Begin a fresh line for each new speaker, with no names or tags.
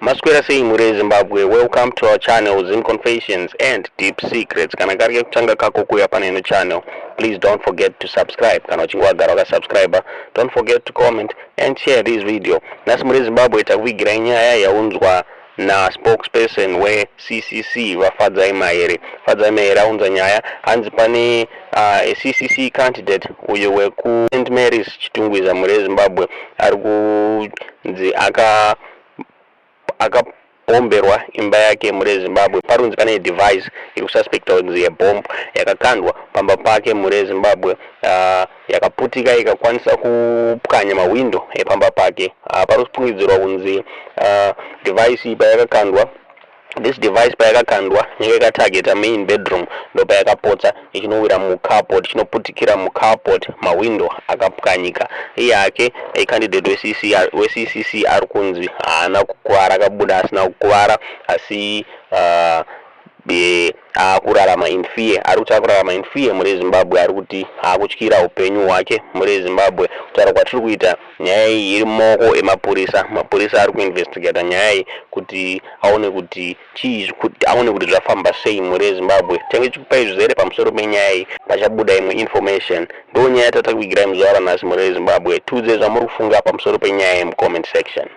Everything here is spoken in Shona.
Masquera saying muri Zimbabwe, welcome to our channel Zin Confessions and Deep Secrets. Kana karike kuchanga kako kuya paneno channel. Please don't forget to subscribe. Kana uchingwa garoga subscriber. Don't forget to comment and share this video. Nasi muri Zimbabwe takuigira nyaya yaunzwa na spokesperson we CCC vafadza imaere aunza nyaya hanzi pane CCC candidate uyo weku St Mary's chitungwiza muri Zimbabwe ari kunzi akabomberwa imba yake muri Zimbabwe. Parunzi pane device iri kususpecta kunzi yebomb yakakandwa pamba pake muri Zimbabwe, yakaputika ikakwanisa kupwanya mawindo epamba pake. Pari kufungidzirwa kunzi device iyi payakakandwa, this device payakakandwa yakatageta main bedroom ndo payakapotsa ichinowira mucarport, chinoputikira mucarport, mawindo akapwanyika. Iyake candidate we CCC ari kunzi haana kukwara, akabuda asina kukwara asi akurarama in fear, ari kuti akurarama in fear muri Zimbabwe, ari kuti akutyira upenyu hwake muri Zimbabwe. Kutaura kwatiri kuita nyaya iyi iri mumaoko emapurisa ari kuinvestigata nyaya iyi kuti aone kuti aone kuti zvafamba sei muri Zimbabwe. Tange chikupai zvizere pamusoro penyaya iyi pachabuda imwe information. Ndo nyaya tatari kuigirai muzuva ranhasi muri Zimbabwe. Tiudze zvamuri kufunga pamusoro penyaya iyi mucomment section.